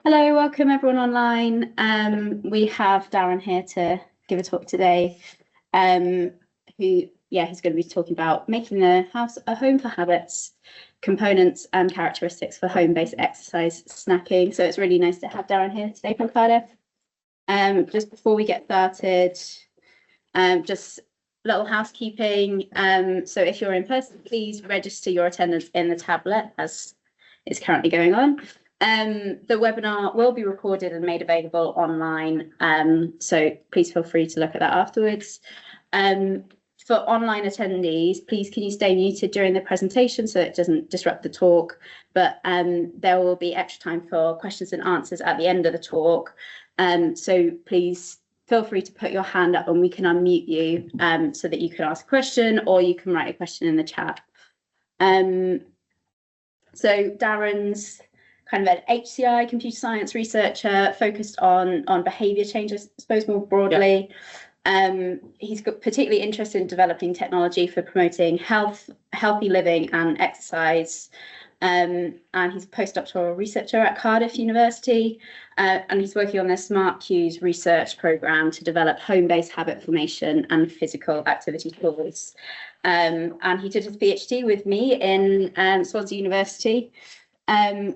Hello, welcome everyone online. We have Darren here to give a talk today, he's going to be talking about making the house a home for habits, components and characteristics for home-based exercise snacking. So it's really nice to have Darren here today from Cardiff. Just before we get started, just little housekeeping. So if you're in person, please register your attendance in the tablet as it's currently going on. The webinar will be recorded and made available online, so please feel free to look at that afterwards. For online attendees, please can you stay muted during the presentation so it doesn't disrupt the talk, but there will be extra time for questions and answers at the end of the talk, so please feel free to put your hand up and we can unmute you so that you can ask a question or you can write a question in the chat. So Darren's kind of an HCI, computer science researcher focused on behaviour changes, I suppose more broadly. Yeah. He's got particularly interested in developing technology for promoting healthy living and exercise. And he's a postdoctoral researcher at Cardiff University, and he's working on their Smart Cues research programme to develop home-based habit formation and physical activity tools. And he did his PhD with me in Swansea University.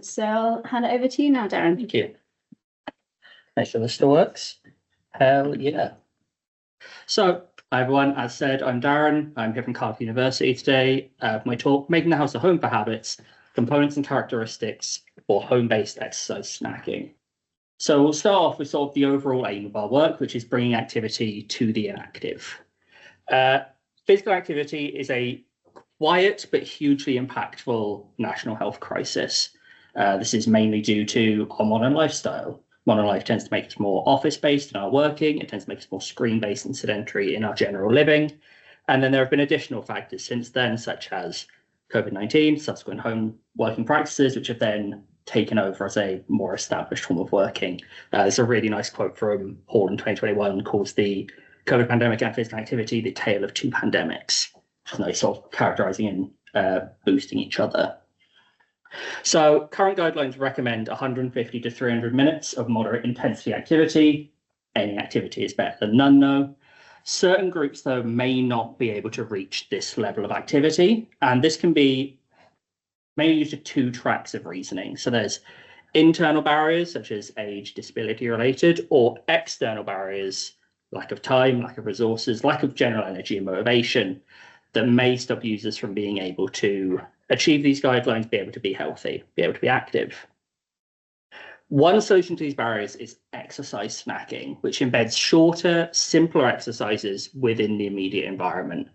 So I'll hand it over to you now, Darren. Thank you. Make sure this still works. Hell yeah. So, hi everyone, as said, I'm Darren. I'm here from Cardiff University today. My talk, Making the House a Home for Habits, Components and Characteristics for Home-Based Exercise Snacking. So we'll start off with sort of the overall aim of our work, which is bringing activity to the inactive. Physical activity is a quiet but hugely impactful national health crisis. This is mainly due to our modern lifestyle. Modern life tends to make us more office-based in our working. It tends to make us more screen-based and sedentary in our general living. And then there have been additional factors since then, such as COVID-19, subsequent home working practices, which have then taken over as a more established form of working. There's a really nice quote from Hall in 2021 called the COVID pandemic and physical activity, the tale of two pandemics. Nice, sort of characterizing and boosting each other. So current guidelines recommend 150 to 300 minutes of moderate intensity activity. Any activity is better than none, though. Certain groups, though, may not be able to reach this level of activity, and this can be mainly due to two tracks of reasoning. So there's internal barriers, such as age, disability related, or external barriers, lack of time, lack of resources, lack of general energy and motivation, that may stop users from being able to achieve these guidelines, be able to be healthy, be able to be active. One solution to these barriers is exercise snacking, which embeds shorter, simpler exercises within the immediate environment.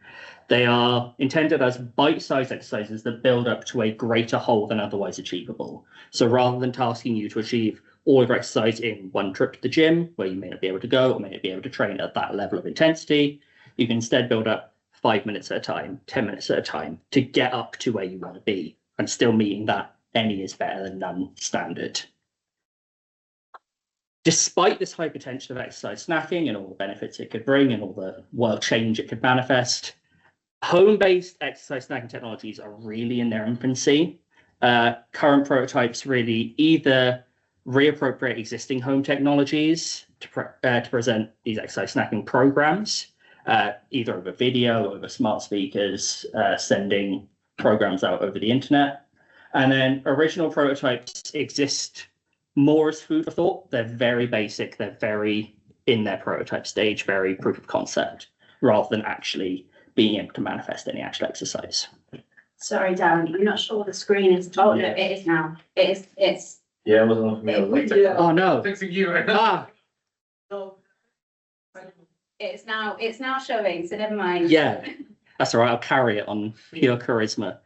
They are intended as bite-sized exercises that build up to a greater whole than otherwise achievable. So rather than tasking you to achieve all of your exercise in one trip to the gym, where you may not be able to go or may not be able to train at that level of intensity, you can instead build up 5 minutes at a time, 10 minutes at a time to get up to where you want to be and still meeting that any is better than none standard. Despite this high potential of exercise snacking and all the benefits it could bring and all the world change it could manifest, home-based exercise snacking technologies are really in their infancy. Current prototypes really either reappropriate existing home technologies to present these exercise snacking programs, either over video, over smart speakers, sending programs out over the internet. And then original prototypes exist more as food for thought. They're very basic, they're very in their prototype stage, very proof of concept, rather than actually being able to manifest any actual exercise. Sorry, Darren, I'm not sure the screen is. Oh, no, it is now. It's. Yeah, it wasn't on for me. Oh, no. Fixing you right now. It's now showing, so never mind. Yeah, that's all right. I'll carry it on pure charisma.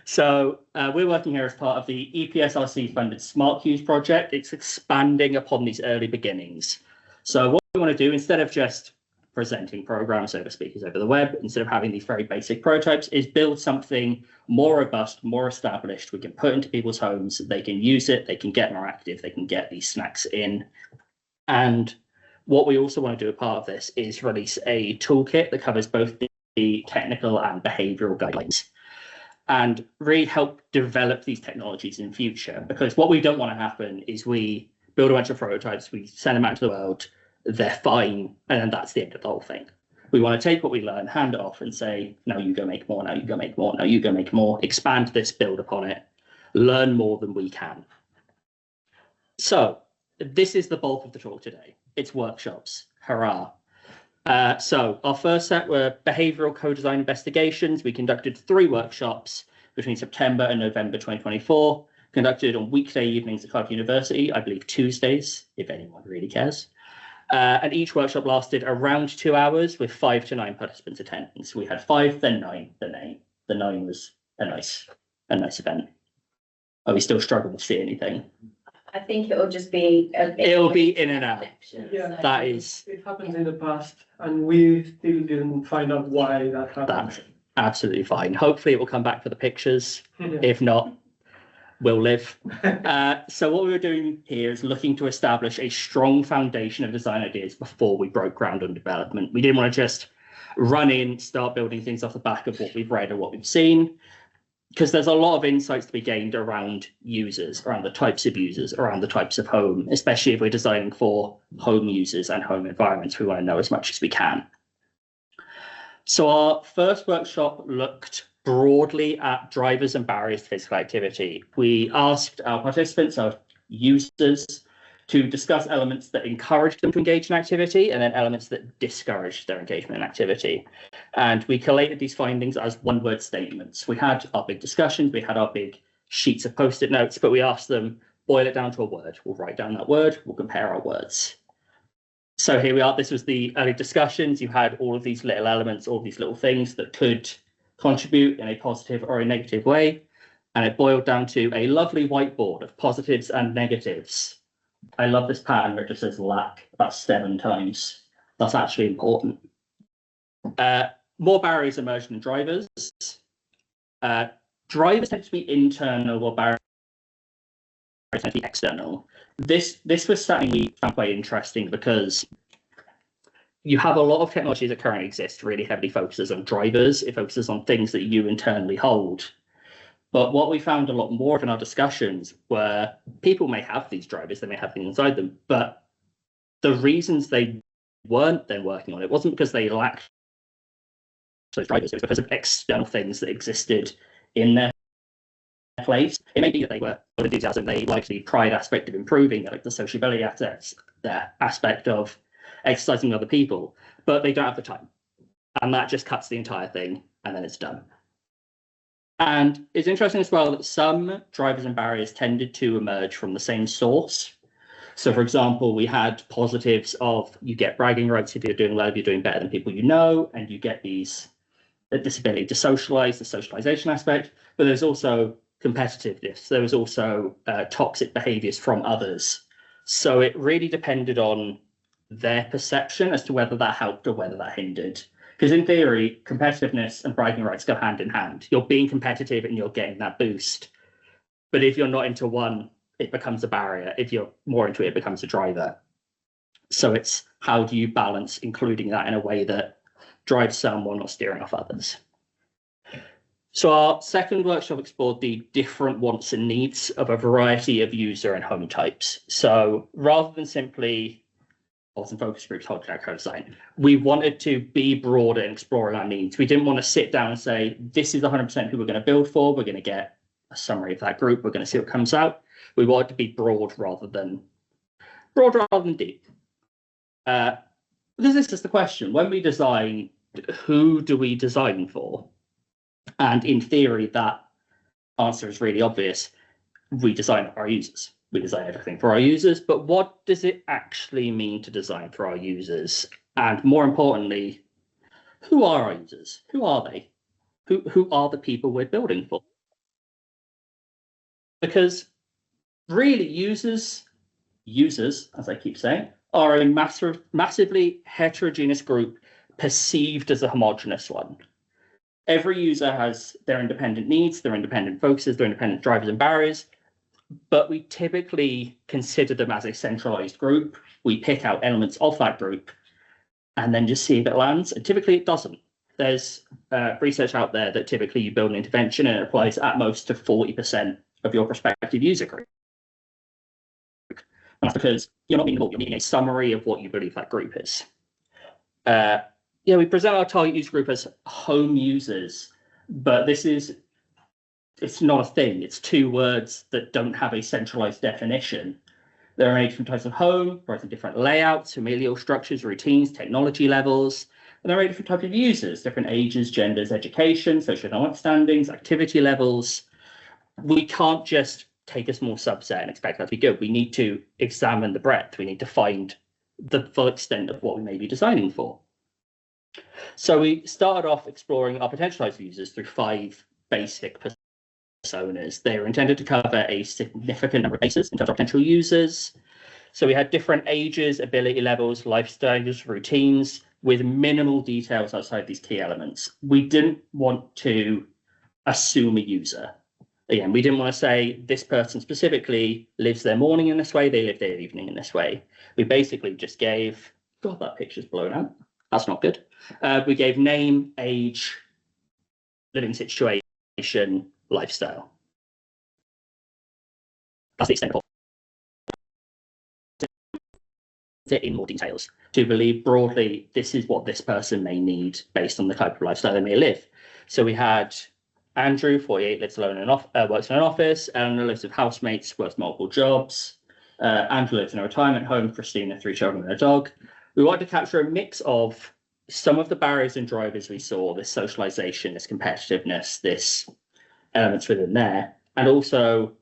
So we're working here as part of the EPSRC-funded Smart Cues project. It's expanding upon these early beginnings. So what we want to do, instead of just presenting programs over speakers over the web, instead of having these very basic prototypes, is build something more robust, more established, we can put into people's homes, they can use it, they can get more active, they can get these snacks in. And what we also want to do as part of this is release a toolkit that covers both the technical and behavioral guidelines. and really help develop these technologies in future. Because what we don't want to happen is we build a bunch of prototypes, we send them out to the world, they're fine, and then that's the end of the whole thing. We want to take what we learn, hand it off, and say, now you go make more, now you go make more, now you go make more, expand this, build upon it, learn more than we can. So this is the bulk of the talk today. It's workshops. Hurrah. So our first set were behavioural co-design investigations. We conducted 3 workshops between September and November 2024, conducted on weekday evenings at Cardiff University, I believe Tuesdays, if anyone really cares. And each workshop lasted around 2 hours with 5 to 9 participants attending. So we had 5, then 9, then 8. The 9 was a nice event. Are we still struggling to see anything? I think it'll just be It'll be in and out. Yeah. That is. It happened in the past, and we still didn't find out why that happened. That's absolutely fine. Hopefully it will come back for the pictures. Yeah. If not, we'll live. So what we were doing here is looking to establish a strong foundation of design ideas before we broke ground on development. We didn't want to just run in, start building things off the back of what we've read or what we've seen, because there's a lot of insights to be gained around users, around the types of users, around the types of home, especially if we're designing for home users and home environments. We want to know as much as we can. So our first workshop looked broadly at drivers and barriers to physical activity. We asked our participants, our users, to discuss elements that encourage them to engage in activity and then elements that discourage their engagement in activity. And we collated these findings as one-word statements. We had our big discussions, we had our big sheets of post-it notes, but we asked them, boil it down to a word. We'll write down that word, we'll compare our words. So here we are. This was the early discussions. You had all of these little elements, all these little things that could contribute in a positive or a negative way. And it boiled down to a lovely whiteboard of positives and negatives. I love this pattern where it just says lack about 7 times. That's actually important. More barriers emerged in drivers. Drivers tend to be internal, while barriers tend to be external. This was something we found quite interesting because you have a lot of technologies that currently exist really heavily focuses on drivers. It focuses on things that you internally hold. But what we found a lot more of in our discussions were people may have these drivers, they may have things inside them, but the reasons they weren't then working on it wasn't because they lacked those drivers, it was because of external things that existed in their place. It may be that they were full of enthusiasm, they liked the pride aspect of improving, like the sociability aspects, the aspect of exercising with other people, but they don't have the time. And that just cuts the entire thing, and then it's done. And it's interesting as well that some drivers and barriers tended to emerge from the same source. So, for example, we had positives of you get bragging rights if you're doing well, if you're doing better than people you know, and you get this ability to socialize, the socialization aspect. But there's also competitiveness. There was also toxic behaviors from others. So it really depended on their perception as to whether that helped or whether that hindered. Because in theory, competitiveness and bragging rights go hand in hand. You're being competitive and you're getting that boost. But if you're not into one, it becomes a barrier. If you're more into it, it becomes a driver. So it's how do you balance including that in a way that drives some while not steering off others. So our second workshop explored the different wants and needs of a variety of user and home types. So rather than simply and focus groups holding out co-design, we wanted to be broader and exploring our needs. We didn't want to sit down and say, this is 100% who we're going to build for. We're going to get a summary of that group. We're going to see what comes out. We wanted to be broad rather than deep. Because this is the question. When we design, who do we design for? And in theory, that answer is really obvious. We design for our users. We design everything for our users, but what does it actually mean to design for our users? And more importantly, who are our users? Who are they? Who are the people we're building for? Because really users, as I keep saying, are a massively heterogeneous group perceived as a homogeneous one. Every user has their independent needs, their independent focuses, their independent drivers and barriers, but we typically consider them as a centralized group. We pick out elements of that group and then just see if it lands, and typically it doesn't. there's research out there that typically you build an intervention and it applies at most to 40% of your prospective user group. And that's because you're not meeting all, you're meeting a summary of what you believe that group is. Yeah, we present our target user group as home users, but it's not a thing. It's two words that don't have a centralized definition. There are many different types of home, both in different layouts, familial structures, routines, technology levels. And there are many different types of users, different ages, genders, education, socioeconomic standings, activity levels. We can't just take a small subset and expect that to be good. We need to examine the breadth. We need to find the full extent of what we may be designing for. So we started off exploring our potentialized users through 5 basic personas. They were intended to cover a significant number of bases in terms of potential users. So we had different ages, ability levels, lifestyles, routines, with minimal details outside these key elements. We didn't want to assume a user. Again, we didn't want to say this person specifically lives their morning in this way, they live their evening in this way. We basically just gave, God, that picture's blown out. That's not good. We gave name, age, living situation, lifestyle. That's the extent of it in more details to believe broadly this is what this person may need based on the type of lifestyle they may live. So we had Andrew, 48, lives alone and works in an office. Eleanor lives with housemates, works multiple jobs. Andrew lives in a retirement home. Christina, 3 children and a dog. We wanted to capture a mix of some of the barriers and drivers we saw, this socialization, this competitiveness, this elements within there, and also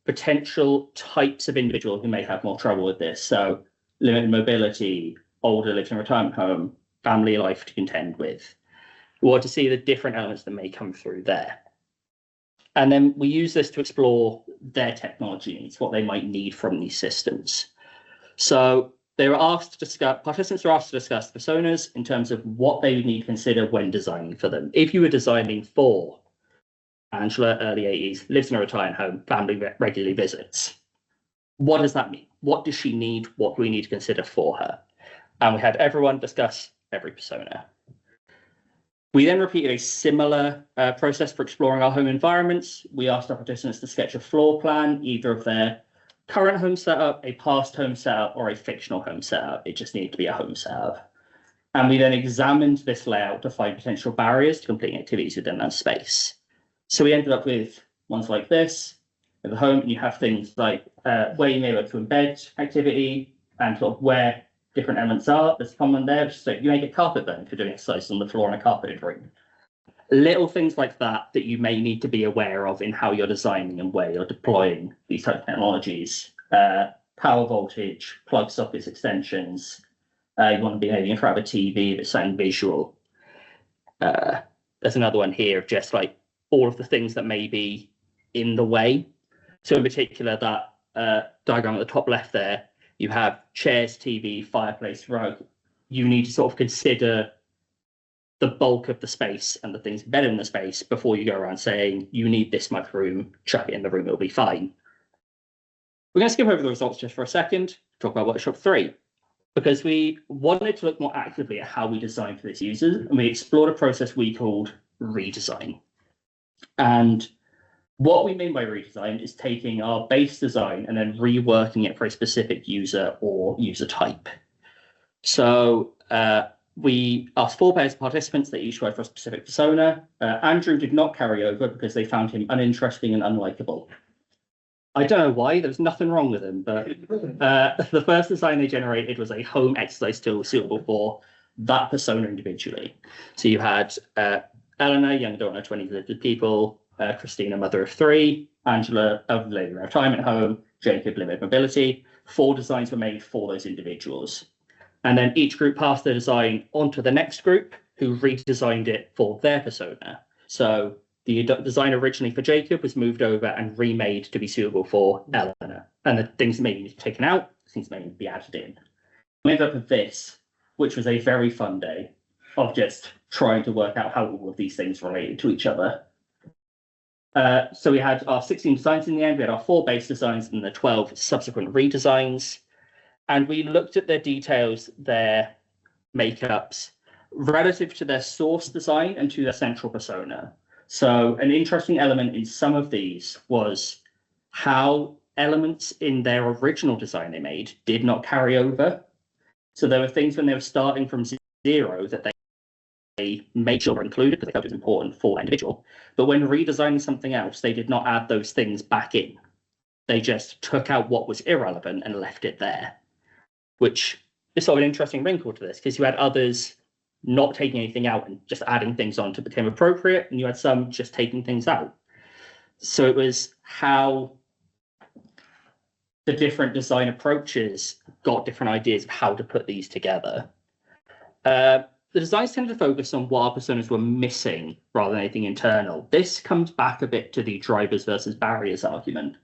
potential types of individual who may have more trouble with this. So limited mobility, older, lives in a retirement home, family life to contend with. We want to see the different elements that may come through there. And then we use this to explore their technology needs, what they might need from these systems. So they were asked to discuss, participants were asked to discuss the personas in terms of what they would need to consider when designing for them. If you were designing for Angela, early 80s, lives in a retirement home, family regularly visits, what does that mean? What does she need? What do we need to consider for her? And we had everyone discuss every persona. We then repeated a similar process for exploring our home environments. We asked our participants to sketch a floor plan, either of their current home setup, a past home setup, or a fictional home setup. It just needed to be a home setup. And we then examined this layout to find potential barriers to completing activities within that space. So we ended up with ones like this. At the home, and you have things like where you may be able to embed activity and sort of where different elements are. There's common there. So you may get carpet burn if you're doing exercise on the floor in a carpeted room. Little things like that that you may need to be aware of in how you're designing and where you're deploying these type of technologies. Power voltage, plug sockets, extensions. You want to be maybe in front of a TV if it's something visual. There's another one here of just like all of the things that may be in the way. So in particular, that diagram at the top left there, you have chairs, TV, fireplace, rug. You need to sort of consider the bulk of the space and the things embedded in the space before you go around saying, you need this much room, chuck it in the room, it'll be fine. We're going to skip over the results just for a second, talk about workshop 3, because we wanted to look more actively at how we designed for this user, and we explored a process we called redesign. And what we mean by redesign is taking our base design and then reworking it for a specific user or user type. So we asked 4 pairs of participants that each wrote for a specific persona. Andrew did not carry over because they found him uninteresting and unlikable. I don't know why, there's nothing wrong with him, but the first design they generated was a home exercise tool suitable for that persona individually. So you had Eleanor, young daughter, 20 lived people, Christina, mother of 3, Angela, elderly lady in a retirement home, Jacob, limited mobility. 4 designs were made for those individuals. And then each group passed their design onto the next group, who redesigned it for their persona. So the design originally for Jacob was moved over and remade to be suitable for Eleanor. And the things that may be taken out, things may be added in. We ended up with this, which was a very fun day of just trying to work out how all of these things related to each other. So we had our 16 designs in the end. We had our 4 base designs and the 12 subsequent redesigns. And we looked at their details, their makeups, relative to their source design and to their central persona. So an interesting element in some of these was how elements in their original design they made did not carry over. So there were things when they were starting from zero that they made sure were included because they felt it was important for that individual. But when redesigning something else, they did not add those things back in. They just took out what was irrelevant and left it there, which is sort of an interesting wrinkle to this, because you had others not taking anything out and just adding things on to become appropriate, and you had some just taking things out. So it was how the different design approaches got different ideas of how to put these together. The designs tended to focus on what our personas were missing rather than anything internal. This comes back a bit to the drivers versus barriers argument,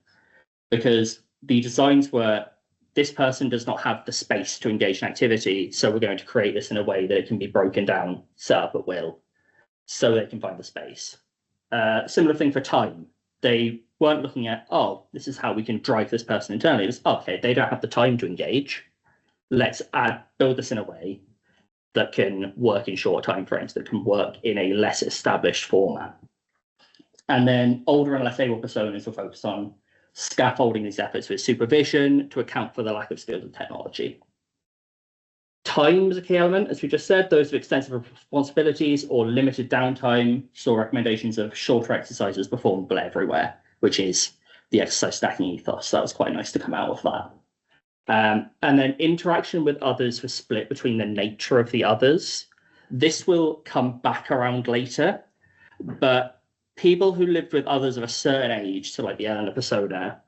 because the designs were, this person does not have the space to engage in activity, so we're going to create this in a way that it can be broken down, set up at will, so they can find the space. Similar thing for time. They weren't looking at, oh, this is how we can drive this person internally. It was, okay, they don't have the time to engage. Let's build this in a way that can work in short time frames, that can work in a less established format. And then older and less able personas will focus on scaffolding these efforts with supervision to account for the lack of skills and technology. Time is a key element, as we just said. Those with extensive responsibilities or limited downtime saw recommendations of shorter exercises performable everywhere, which is the exercise stacking ethos. So that was quite nice to come out of that. And then interaction with others was split between the nature of the others. This will come back around later, but people who lived with others of a certain age, so like the elder persona,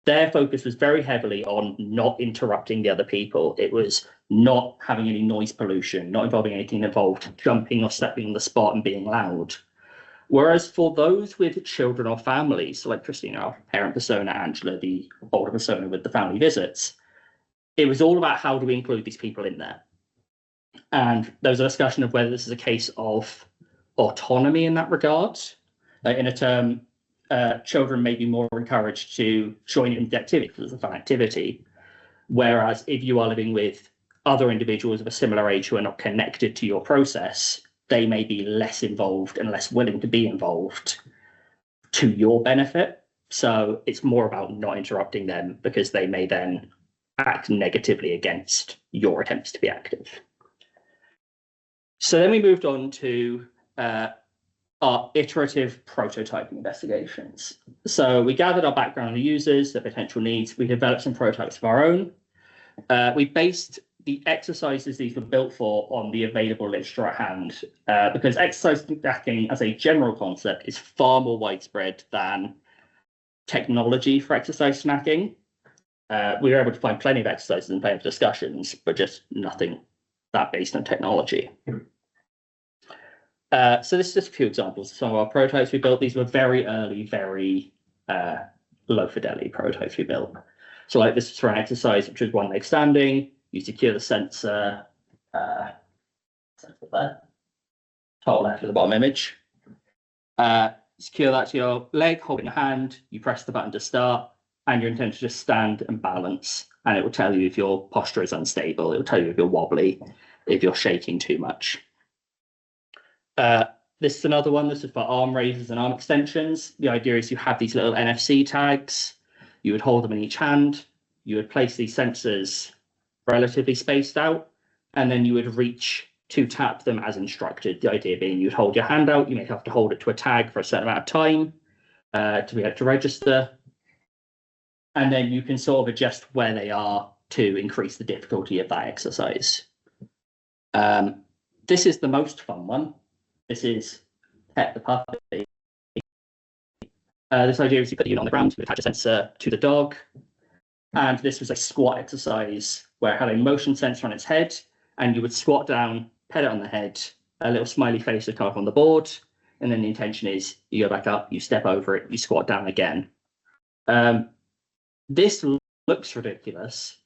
their focus was very heavily on not interrupting the other people. It was not having any noise pollution, not involving anything that involved jumping or stepping on the spot and being loud. Whereas for those with children or families, so like Christina, our parent persona, Angela, the older persona with the family visits, it was all about how do we include these people in there. And there was a discussion of whether this is a case of autonomy in that regard. In a term, children may be more encouraged to join in the activity because it's a fun activity. Whereas if you are living with other individuals of a similar age who are not connected to your process, they may be less involved and less willing to be involved to your benefit. So it's more about not interrupting them because they may then act negatively against your attempts to be active. So then we moved on to our iterative prototyping investigations. So we gathered our background on the users, their potential needs. We developed some prototypes of our own. We based the exercises these were built for on the available literature at hand, because exercise stacking as a general concept is far more widespread than technology for exercise snacking. We were able to find plenty of exercises and plenty of discussions, but just nothing that based on technology. So this is just a few examples of some of our prototypes we built. These were very early, very low fidelity prototypes we built. So like this is for an exercise, which is one leg standing. You secure the sensor there, top left of the bottom image. Secure that to your leg, hold it in your hand. You press the button to start, and you're intended to just stand and balance. And it will tell you if your posture is unstable. It will tell you if you're wobbly, if you're shaking too much. This is another one. This is for arm raises and arm extensions. The idea is you have these little NFC tags. You would hold them in each hand. You would place these sensors relatively spaced out, and then you would reach to tap them as instructed. The idea being you'd hold your hand out. You may have to hold it to a tag for a certain amount of time to be able to register. And then you can sort of adjust where they are to increase the difficulty of that exercise. This is the most fun one. This is Pet the Puppy. This idea is you put the unit on the ground, you attach a sensor to the dog. And this was a squat exercise where it had a motion sensor on its head, and you would squat down, pet it on the head, a little smiley face would come up on the board, and then the intention is you go back up, you step over it, you squat down again. This looks ridiculous.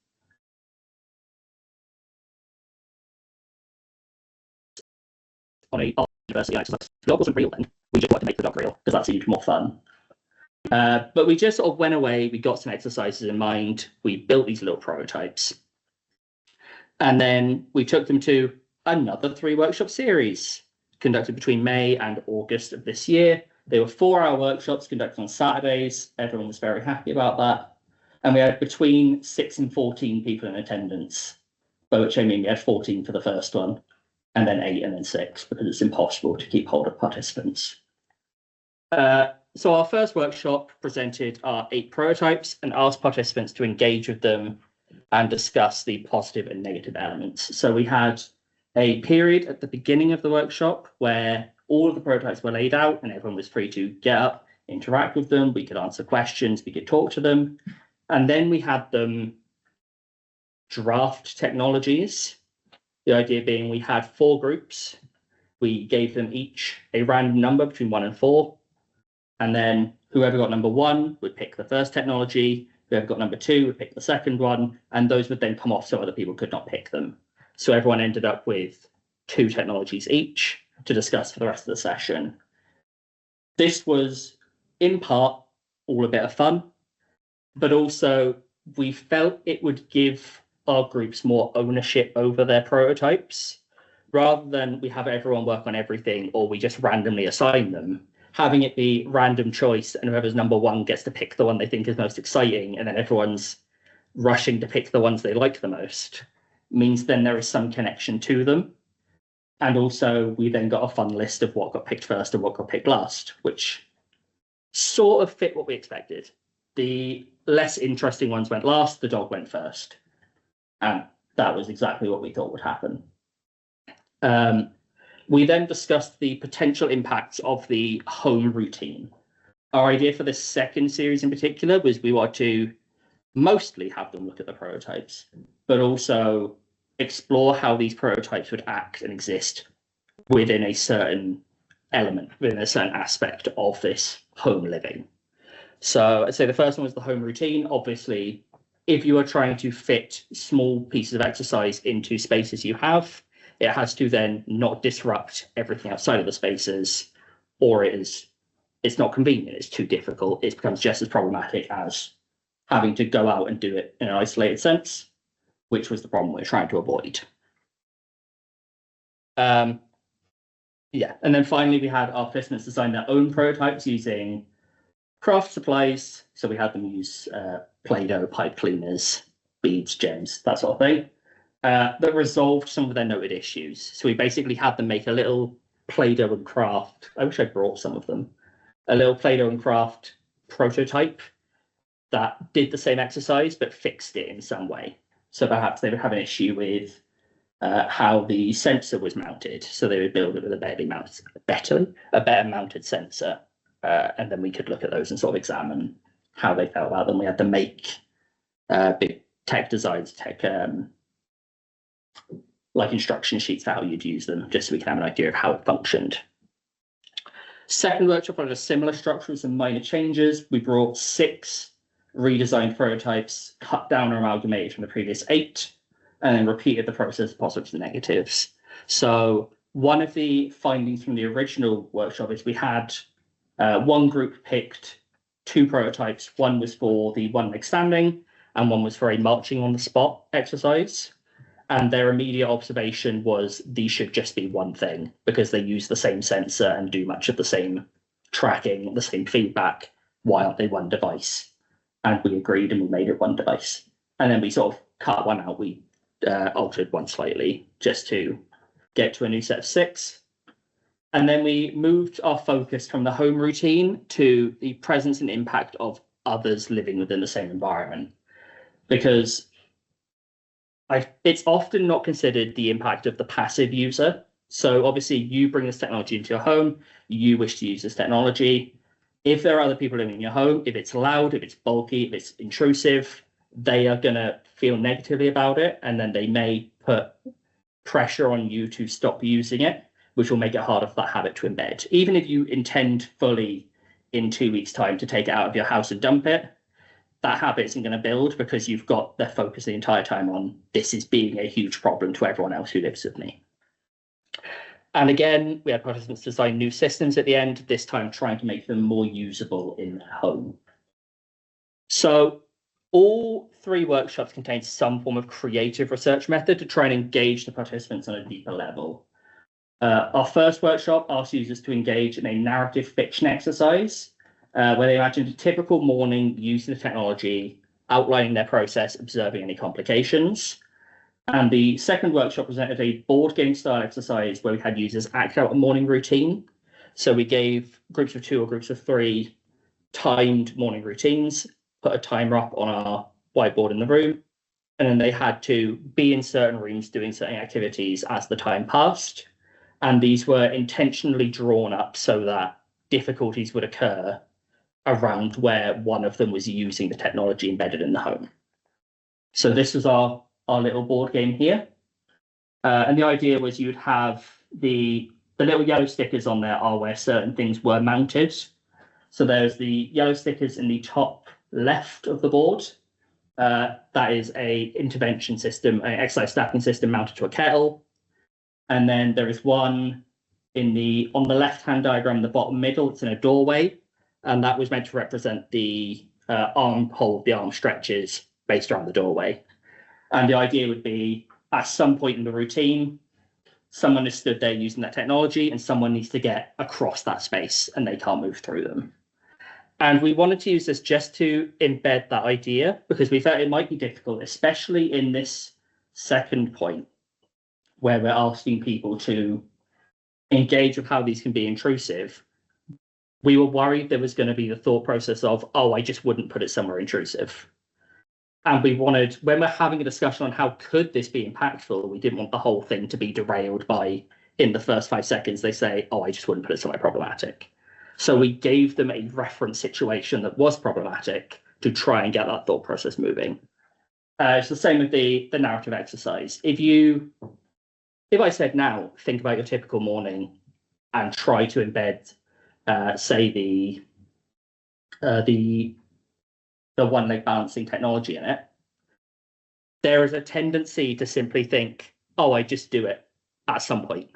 On a university exercise, the dog wasn't real then. We just wanted to make the dog real because that seemed more fun. But we just sort of went away. We got some exercises in mind. We built these little prototypes. And then we took them to another 3-workshop series conducted between May and August of this year. They were 4-hour workshops conducted on Saturdays. Everyone was very happy about that. And we had between 6 and 14 people in attendance, by which I mean we had 14 for the first one, and then 8 and then 6, because it's impossible to keep hold of participants. So our first workshop presented our 8 prototypes and asked participants to engage with them and discuss the positive and negative elements. So we had a period at the beginning of the workshop where all of the prototypes were laid out and everyone was free to get up, interact with them. We could answer questions, we could talk to them. And then we had them draft technologies. The idea being we had 4 groups. We gave them each a random number between 1 and 4. And then whoever got number 1 would pick the first technology. Whoever got number 2 would pick the second one. And those would then come off so other people could not pick them. So everyone ended up with 2 technologies each to discuss for the rest of the session. This was in part all a bit of fun, but also we felt it would give our groups more ownership over their prototypes. Rather than we have everyone work on everything or we just randomly assign them, having it be random choice and whoever's number 1 gets to pick the one they think is most exciting and then everyone's rushing to pick the ones they like the most means then there is some connection to them. And also we then got a fun list of what got picked first and what got picked last, which sort of fit what we expected. The less interesting ones went last, the dog went first. And that was exactly what we thought would happen. We then discussed the potential impacts of the home routine. Our idea for this second series in particular was we wanted to mostly have them look at the prototypes, but also explore how these prototypes would act and exist within a certain element, within a certain aspect of this home living. So I'd say the first one was the home routine. Obviously, if you are trying to fit small pieces of exercise into spaces you have, it has to then not disrupt everything outside of the spaces, or it's not convenient, it's too difficult, it becomes just as problematic as having to go out and do it in an isolated sense, which was the problem we're trying to avoid. And then finally we had our participants design their own prototypes using craft supplies. So we had them use Play-Doh, pipe cleaners, beads, gems, that sort of thing. That resolved some of their noted issues. So we basically had them make a little Play-Doh and craft, I wish I brought some of them, a little Play-Doh and craft prototype that did the same exercise but fixed it in some way. So perhaps they would have an issue with how the sensor was mounted. So they would build it with a better mounted sensor. And then we could look at those and sort of examine how they felt about them. We had to make big tech designs, like instruction sheets for how you'd use them, just so we can have an idea of how it functioned. Second workshop had a similar structure with some minor changes. We brought 6 redesigned prototypes, cut down or amalgamated from the previous 8, and then repeated the process of positives and negatives. So one of the findings from the original workshop is we had one group picked 2 prototypes. One was for the one leg standing, and one was for a marching on the spot exercise. And their immediate observation was these should just be one thing because they use the same sensor and do much of the same tracking, the same feedback. Why aren't they one device? And we agreed and we made it one device. And then we sort of cut one out. We altered one slightly just to get to a new set of 6. And then we moved our focus from the home routine to the presence and impact of others living within the same environment. Because it's often not considered the impact of the passive user. So obviously you bring this technology into your home, you wish to use this technology. If there are other people living in your home, if it's loud, if it's bulky, if it's intrusive, they are going to feel negatively about it. And then they may put pressure on you to stop using it, which will make it harder for that habit to embed. Even if you intend fully in 2 weeks' time to take it out of your house and dump it, that habit isn't going to build because you've got their focus the entire time on this is being a huge problem to everyone else who lives with me. And again, we had participants design new systems at the end, this time trying to make them more usable in their home. So All 3 workshops contained some form of creative research method to try and engage the participants on a deeper level. Our first workshop asked users to engage in a narrative fiction exercise, where they imagined a typical morning using the technology, outlining their process, observing any complications. And the second workshop presented a board game style exercise where we had users act out a morning routine. So we gave groups of 2 or groups of 3 timed morning routines, put a timer up on our whiteboard in the room, and then they had to be in certain rooms doing certain activities as the time passed. And these were intentionally drawn up so that difficulties would occur around where one of them was using the technology embedded in the home. So this was our little board game here. And the idea was you would have the little yellow stickers on there are where certain things were mounted. So there's the yellow stickers in the top left of the board. That is a intervention system, an exercise stacking system mounted to a kettle. And then there is one on the left-hand diagram in the bottom middle, it's in a doorway. And that was meant to represent the arm hold, the arm stretches based around the doorway. And the idea would be at some point in the routine, someone is stood there using that technology and someone needs to get across that space and they can't move through them. And we wanted to use this just to embed that idea because we felt it might be difficult, especially in this second point where we're asking people to engage with how these can be intrusive. We were worried there was going to be the thought process of, oh, I just wouldn't put it somewhere intrusive. And we wanted, when we're having a discussion on how could this be impactful, we didn't want the whole thing to be derailed by, in the first 5 seconds, they say, oh, I just wouldn't put it somewhere problematic. So we gave them a reference situation that was problematic to try and get that thought process moving. It's the same with the narrative exercise. If I said now, think about your typical morning and try to embed, say, the one leg balancing technology in it, there is a tendency to simply think, oh, I just do it at some point.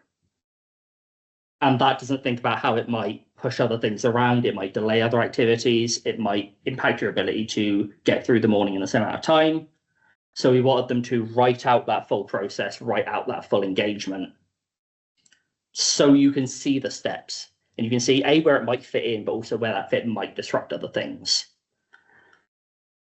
And that doesn't think about how it might push other things around. It might delay other activities. It might impact your ability to get through the morning in the same amount of time. So we wanted them to write out that full process, write out that full engagement, so you can see the steps and you can see where it might fit in, but also where that fit might disrupt other things.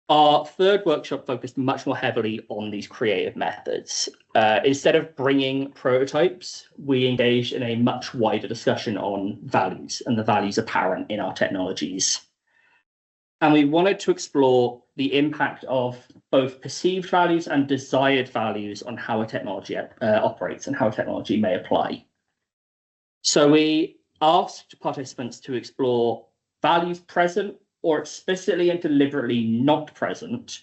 Our third workshop focused much more heavily on these creative methods. Instead of bringing prototypes, we engaged in a much wider discussion on values and the values apparent in our technologies. And we wanted to explore the impact of both perceived values and desired values on how a technology operates and how a technology may apply. So we asked participants to explore values present or explicitly and deliberately not present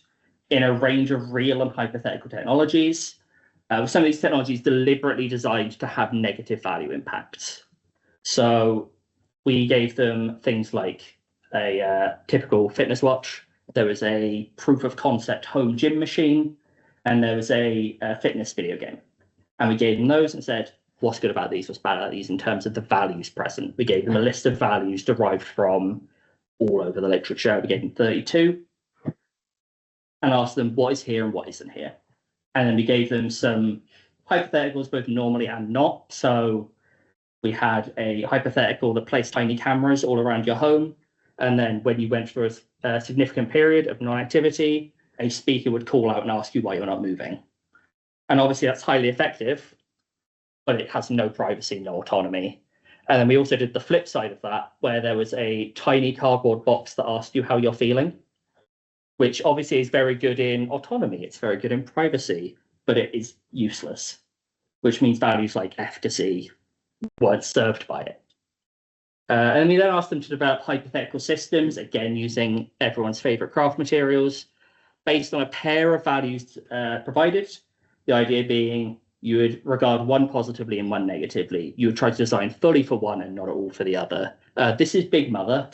in a range of real and hypothetical technologies. Some of these technologies deliberately designed to have negative value impacts. So we gave them things like a typical fitness watch. There was a proof of concept home gym machine, and there was a fitness video game. And we gave them those and said, what's good about these, what's bad about these in terms of the values present. We gave them a list of values derived from all over the literature. We gave them 32 and asked them what is here and what isn't here. And then we gave them some hypotheticals, both normally and not. So we had a hypothetical that placed tiny cameras all around your home. And then when you went through a significant period of non-activity, a speaker would call out and ask you why you're not moving. And obviously that's highly effective, but it has no privacy, no autonomy. And then we also did the flip side of that, where there was a tiny cardboard box that asked you how you're feeling, which obviously is very good in autonomy. It's very good in privacy, but it is useless, which means values like efficacy weren't served by it. And we then asked them to develop hypothetical systems, again, using everyone's favorite craft materials, based on a pair of values provided, the idea being you would regard one positively and one negatively. You would try to design fully for one and not at all for the other. This is Big Mother.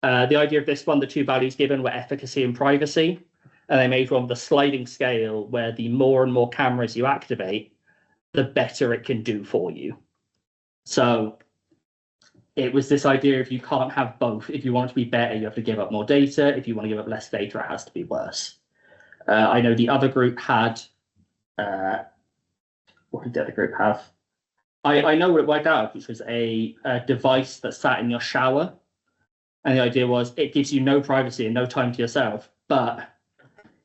The idea of this one, the 2 values given were efficacy and privacy. And they made one with a sliding scale where the more and more cameras you activate, the better it can do for you. So it was this idea of you can't have both. If you want to be better, you have to give up more data. If you want to give up less data, it has to be worse. I know the other group had, what did the other group have? I know what it worked out, which was a device that sat in your shower. And the idea was it gives you no privacy and no time to yourself, but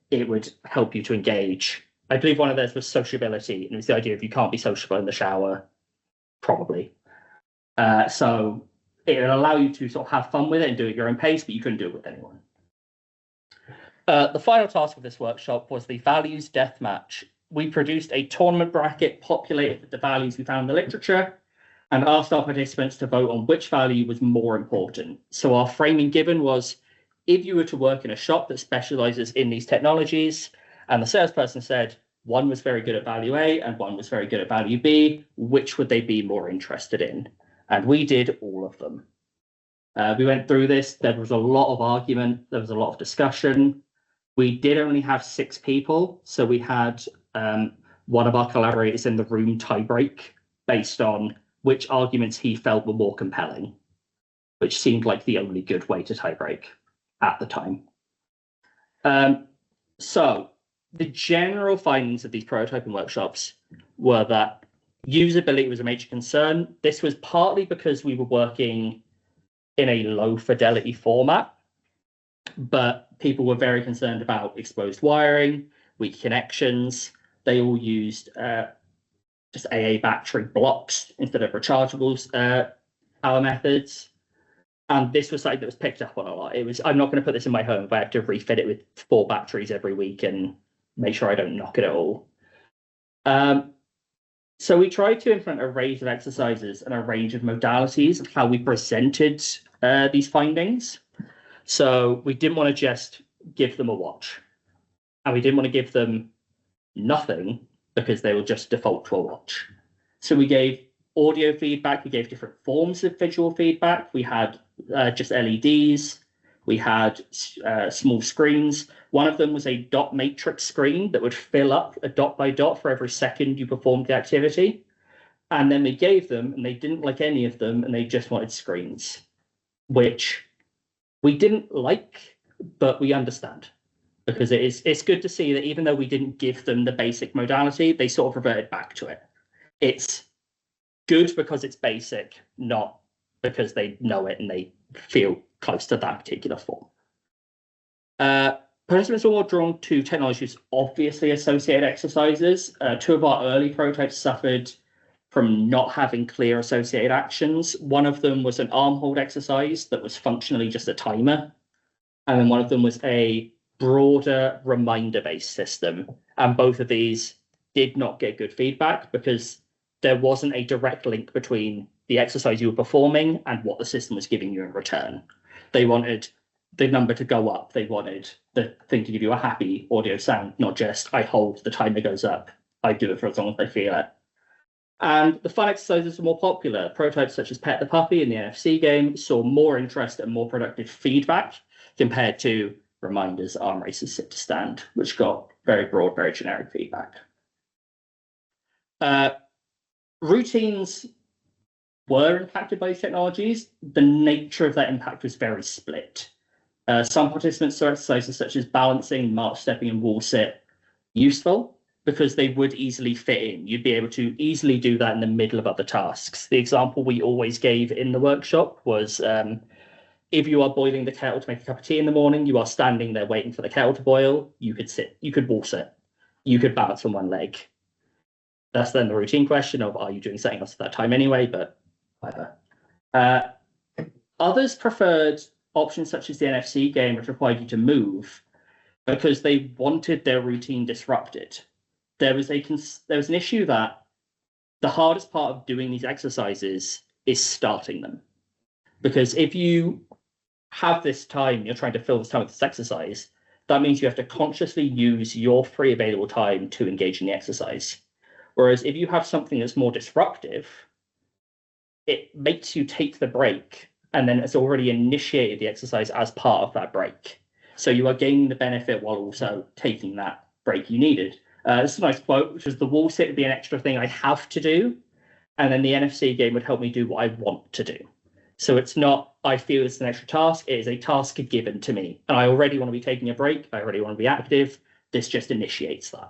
it would help you to engage. I believe one of theirs was sociability, and it was the idea of you can't be sociable in the shower, probably. So it would allow you to sort of have fun with it and do it at your own pace, but you couldn't do it with anyone. The final task of this workshop was the values deathmatch. We produced a tournament bracket populated with the values we found in the literature and asked our participants to vote on which value was more important. So our framing given was, if you were to work in a shop that specializes in these technologies, and the salesperson said one was very good at value A and one was very good at value B, which would they be more interested in? And we did all of them. We went through this. There was a lot of argument. There was a lot of discussion. We did only have 6 people. So we had one of our collaborators in the room tiebreak based on which arguments he felt were more compelling, which seemed like the only good way to tiebreak at the time. So the general findings of these prototyping workshops were that usability was a major concern. This was partly because we were working in a low fidelity format, but people were very concerned about exposed wiring, weak connections. They all used just AA battery blocks instead of rechargeable power methods. And this was something that was picked up on a lot. It was, I'm not going to put this in my home if I have to refit it with 4 batteries every week and make sure I don't knock it at all. So we tried to implement a range of exercises and a range of modalities of how we presented these findings. So we didn't want to just give them a watch, and we didn't want to give them nothing because they will just default to a watch. So we gave audio feedback, we gave different forms of visual feedback. We had just LEDs, we had small screens. One of them was a dot matrix screen that would fill up a dot by dot for every second you performed the activity. And then we gave them, and they didn't like any of them, and they just wanted screens, which we didn't like, but we understand. Because it's good to see that even though we didn't give them the basic modality, they sort of reverted back to it. It's good because it's basic, not because they know it and they feel close to that particular form. Participants were more drawn to technologies obviously associated exercises. 2 of our early prototypes suffered from not having clear associated actions. One of them was an arm hold exercise that was functionally just a timer. And then one of them was a broader reminder-based system. And both of these did not get good feedback because there wasn't a direct link between the exercise you were performing and what the system was giving you in return. They wanted the number to go up. They wanted the thing to give you a happy audio sound, not just I hold, the timer goes up. I do it for as long as I feel it. And the fun exercises were more popular. Prototypes such as Pet the Puppy in the NFC game saw more interest and more productive feedback compared to reminders, arm races, sit to stand, which got very broad, very generic feedback. Routines were impacted by these technologies. The nature of that impact was very split. Some participants saw exercises such as balancing, march stepping, and wall sit useful because they would easily fit in. You'd be able to easily do that in the middle of other tasks. The example we always gave in the workshop was if you are boiling the kettle to make a cup of tea in the morning, you are standing there waiting for the kettle to boil, you could sit, you could wall sit, you could balance on one leg. That's then the routine question of, are you doing something else at that time anyway? But whatever. Others preferred options such as the NFC game, which required you to move because they wanted their routine disrupted. There was an issue that the hardest part of doing these exercises is starting them. Because if you have this time, you're trying to fill this time with this exercise, that means you have to consciously use your free available time to engage in the exercise. Whereas if you have something that's more disruptive, it makes you take the break and then it's already initiated the exercise as part of that break. So you are gaining the benefit while also taking that break you needed. This is a nice quote, which is the wall sit would be an extra thing I have to do. And then the NFC game would help me do what I want to do. So it's not, I feel it's an extra task, it is a task given to me. And I already want to be taking a break, I already want to be active. This just initiates that.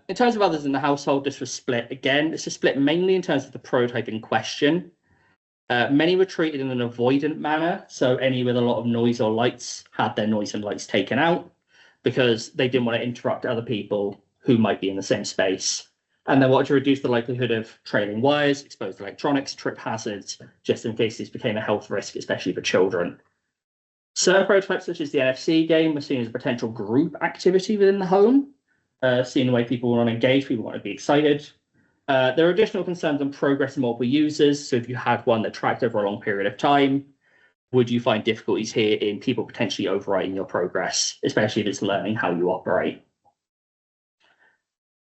In terms of others in the household, this was split again. This is split mainly in terms of the prototype in question. Many were treated in an avoidant manner, so any with a lot of noise or lights had their noise and lights taken out because they didn't want to interrupt other people who might be in the same space. And they wanted to reduce the likelihood of trailing wires, exposed electronics, trip hazards, just in case this became a health risk, especially for children. Certain prototypes, such as the NFC game, were seen as a potential group activity within the home, seeing the way people want to engage, people want to be excited. There are additional concerns on progress in multiple users. So if you had one that tracked over a long period of time, would you find difficulties here in people potentially overriding your progress, especially if it's learning how you operate?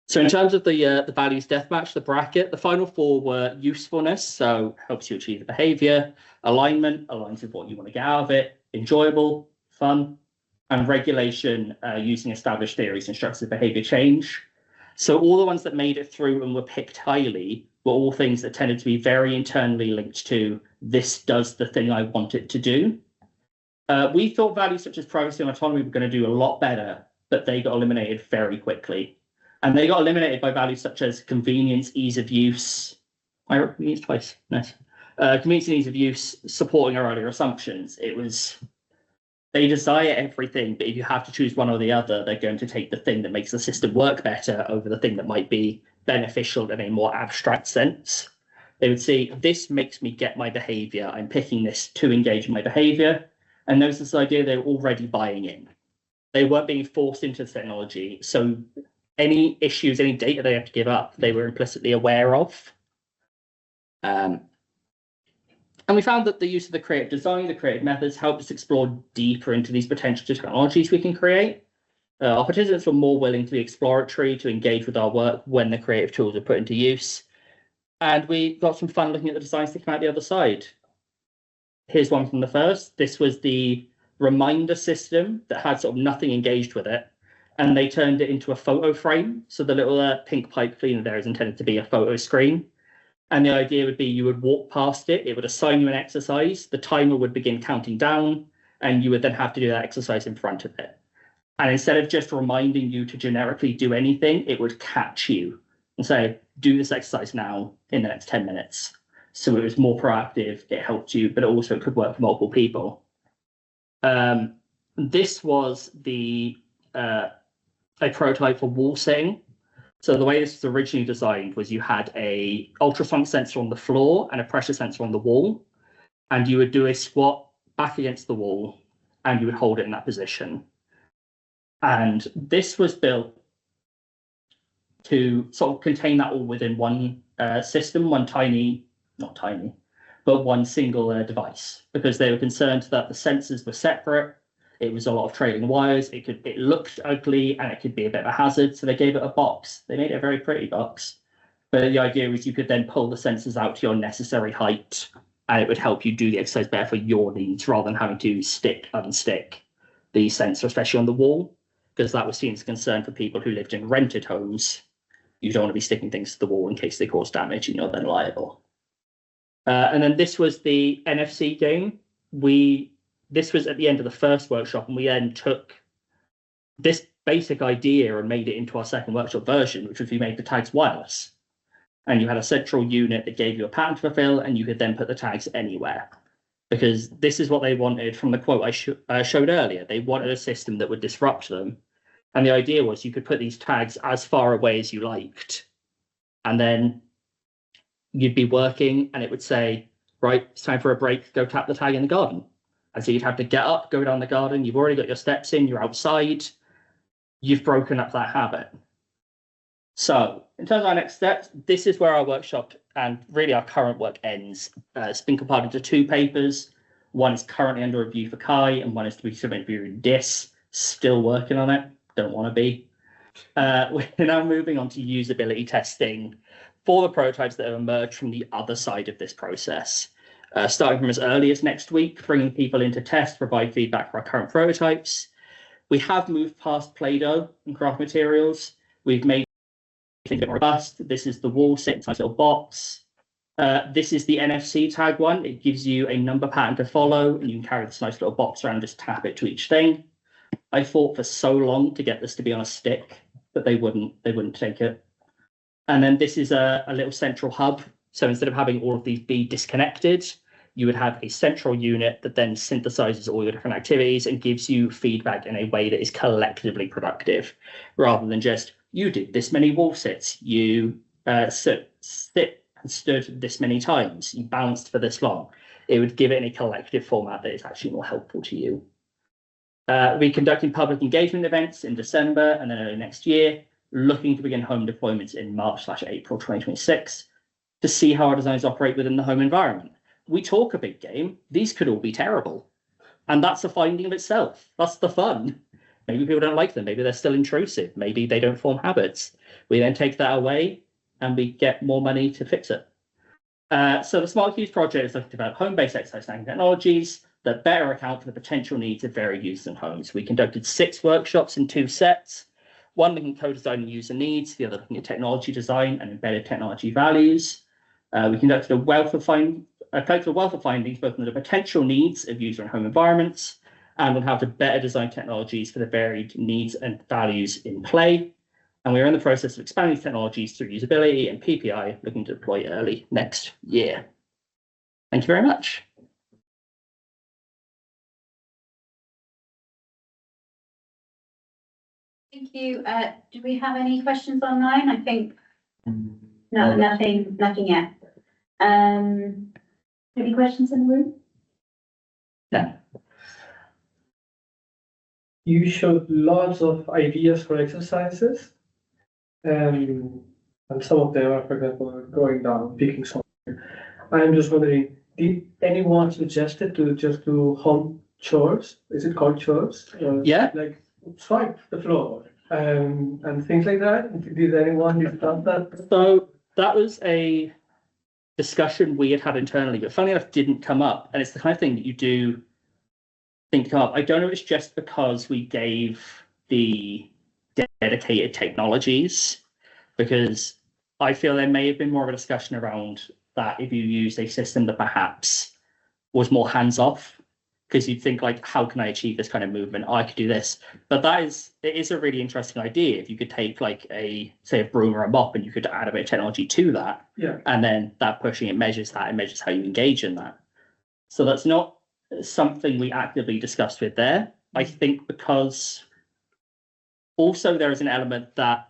So in terms of the values deathmatch, the bracket, the final four were usefulness, so helps you achieve the behavior, alignment, aligns with what you want to get out of it, enjoyable, fun, and regulation, using established theories and structures of behavior change. So all the ones that made it through and were picked highly were all things that tended to be very internally linked to this does the thing I want it to do. We thought values such as privacy and autonomy were going to do a lot better, but they got eliminated very quickly. And they got eliminated by values such as convenience, ease of use. I wrote convenience twice. Nice. Convenience and ease of use, supporting our earlier assumptions. It was, they desire everything, but if you have to choose one or the other, they're going to take the thing that makes the system work better over the thing that might be beneficial in a more abstract sense. They would see, this makes me get my behavior. I'm picking this to engage in my behavior. And there's this idea they're already buying in. They weren't being forced into the technology. So any issues, any data they have to give up, they were implicitly aware of. And we found that the use of the creative design, the creative methods, helped us explore deeper into these potential technologies we can create. Our participants were more willing to be exploratory, to engage with our work when the creative tools are put into use. And we got some fun looking at the designs that came out the other side. Here's one from the first. This was the reminder system that had sort of nothing engaged with it. And they turned it into a photo frame. So the little pink pipe cleaner there is intended to be a photo screen. And the idea would be you would walk past it, it would assign you an exercise, the timer would begin counting down, and you would then have to do that exercise in front of it. And instead of just reminding you to generically do anything, it would catch you and say, do this exercise now in the next 10 minutes. So it was more proactive, it helped you, but it also could work for multiple people. This was a prototype for wall sitting. So the way this was originally designed was you had a ultrasonic sensor on the floor and a pressure sensor on the wall, and you would do a squat back against the wall and you would hold it in that position. And this was built to sort of contain that all within one system, one tiny, not tiny, but one single device, because they were concerned that the sensors were separate. It was a lot of trailing wires. It looked ugly and it could be a bit of a hazard. So they gave it a box. They made it a very pretty box. But the idea was you could then pull the sensors out to your necessary height and it would help you do the exercise better for your needs rather than having to unstick the sensor, especially on the wall, because that was seen as a concern for people who lived in rented homes. You don't want to be sticking things to the wall in case they cause damage and you're then liable. And then this was the NFC game. This was at the end of the first workshop, and we then took this basic idea and made it into our second workshop version, which was we made the tags wireless. And you had a central unit that gave you a pattern to fulfill, and you could then put the tags anywhere. Because this is what they wanted from the quote I showed earlier. They wanted a system that would disrupt them. And the idea was you could put these tags as far away as you liked. And then you'd be working, and it would say, right, it's time for a break, go tap the tag in the garden. And so you'd have to get up, go down the garden. You've already got your steps in, you're outside. You've broken up that habit. So in terms of our next steps, this is where our workshop and really our current work ends. It's been compiled into 2 papers. One is currently under review for Kai, and one is to be submitted for DIS. Still working on it. Don't want to be. We're now moving on to usability testing for the prototypes that have emerged from the other side of this process. Starting from as early as next week, bringing people in to test, provide feedback for our current prototypes. We have moved past Play-Doh and craft materials. We've made things a bit more robust. This is the wall sit, nice little box. This is the NFC tag one. It gives you a number pattern to follow, and you can carry this nice little box around, just tap it to each thing. I fought for so long to get this to be on a stick, but they wouldn't take it. And then this is a little central hub. So instead of having all of these be disconnected, you would have a central unit that then synthesizes all your different activities and gives you feedback in a way that is collectively productive, rather than just, you did this many wall sits, you sit and stood this many times, you bounced for this long. It would give it in a collective format that is actually more helpful to you. We'll be conducting public engagement events in December and then early next year, looking to begin home deployments in March/April 2026 to see how our designs operate within the home environment. We talk a big game, these could all be terrible. And that's a finding of itself. That's the fun. Maybe people don't like them, maybe they're still intrusive, maybe they don't form habits. We then take that away and we get more money to fix it. So the Smart Cues project is looking to develop home-based exercise snacking technologies that better account for the potential needs of varied users in homes. We conducted 6 workshops in 2 sets, one looking at co-design and user needs, the other looking at technology design and embedded technology values. We conducted a collected a wealth of findings, both on the potential needs of user and home environments and on how to better design technologies for the varied needs and values in play. And we are in the process of expanding technologies through usability and PPI, looking to deploy early next year. Thank you very much. Thank you. Do we have any questions online? I think no, nothing yet. Any questions in the room? Yeah. You showed lots of ideas for exercises. And some of them are, for example, going down, picking something. I'm just wondering, did anyone suggest it to just do home chores? Is it called chores? Yeah. Like swipe the floor and things like that? Did anyone discuss that? So that was a discussion we had internally, but funny enough, didn't come up. And it's the kind of thing that you do think come up. I don't know if it's just because we gave the dedicated technologies, because I feel there may have been more of a discussion around that if you used a system that perhaps was more hands-off, because you'd think like, how can I achieve this kind of movement? I could do this. But it is a really interesting idea. If you could take like say a broom or a mop and you could add a bit of technology to that, Yeah. and then that pushing it measures that, it measures how you engage in that. So that's not something we actively discussed with there. I think because also there is an element that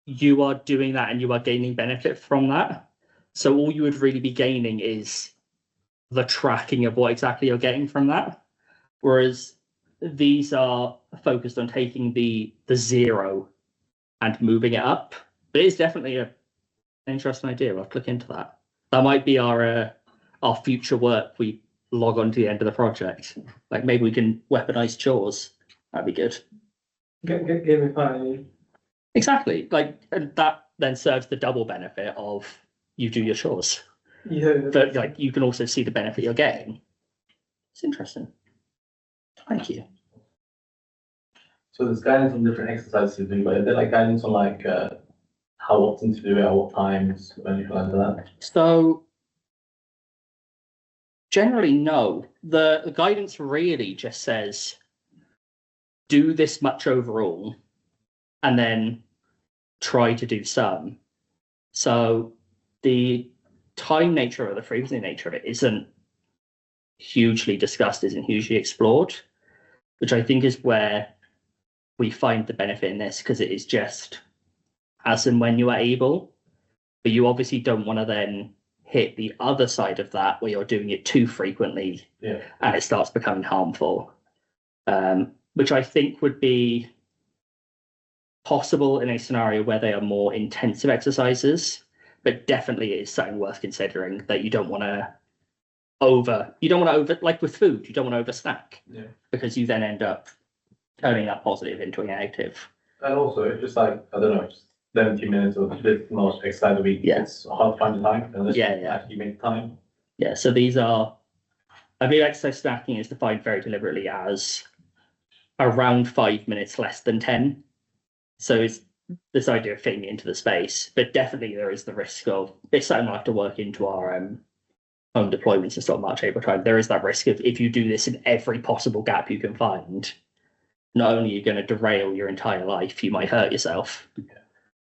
you are doing that and you are gaining benefit from that. So all you would really be gaining is the tracking of what exactly you're getting from that. Whereas these are focused on taking the 0 and moving it up. But it is definitely an interesting idea. I'll click into that. That might be our future work. We log on to the end of the project. Like maybe we can weaponize chores. That'd be good. Gamify. Exactly. Like, and that then serves the double benefit of you do your chores. Yeah. But like you can also see the benefit you're getting. It's interesting. Thank you. So there's guidance on different exercises to do, but is there like guidance on like how often to do it, at what times, or anything like that? So generally, no. The guidance really just says do this much overall, and then try to do some. So the time nature or the frequency nature of it isn't hugely discussed, isn't hugely explored, which I think is where we find the benefit in this, because it is just as and when you are able, but you obviously don't want to then hit the other side of that where you're doing it too frequently, Yeah. and it starts becoming harmful, which I think would be possible in a scenario where they are more intensive exercises, but definitely it is something worth considering that you don't want to over, like with food, you don't want to over snack, because you then end up turning that positive into a negative. And also, it's just like, I don't know, just 70 minutes or this much exercise a week. Yeah. It's hard to find the time unless you Yeah. actually make time. Yeah, so these are, I believe exercise snacking is defined very deliberately as around 5 minutes less than 10. So it's this idea of fitting it into the space, but definitely there is the risk of it's something we'll have to work into our home deployments and sort of March, April time. There is that risk of if you do this in every possible gap you can find, not only are you going to derail your entire life, you might hurt yourself.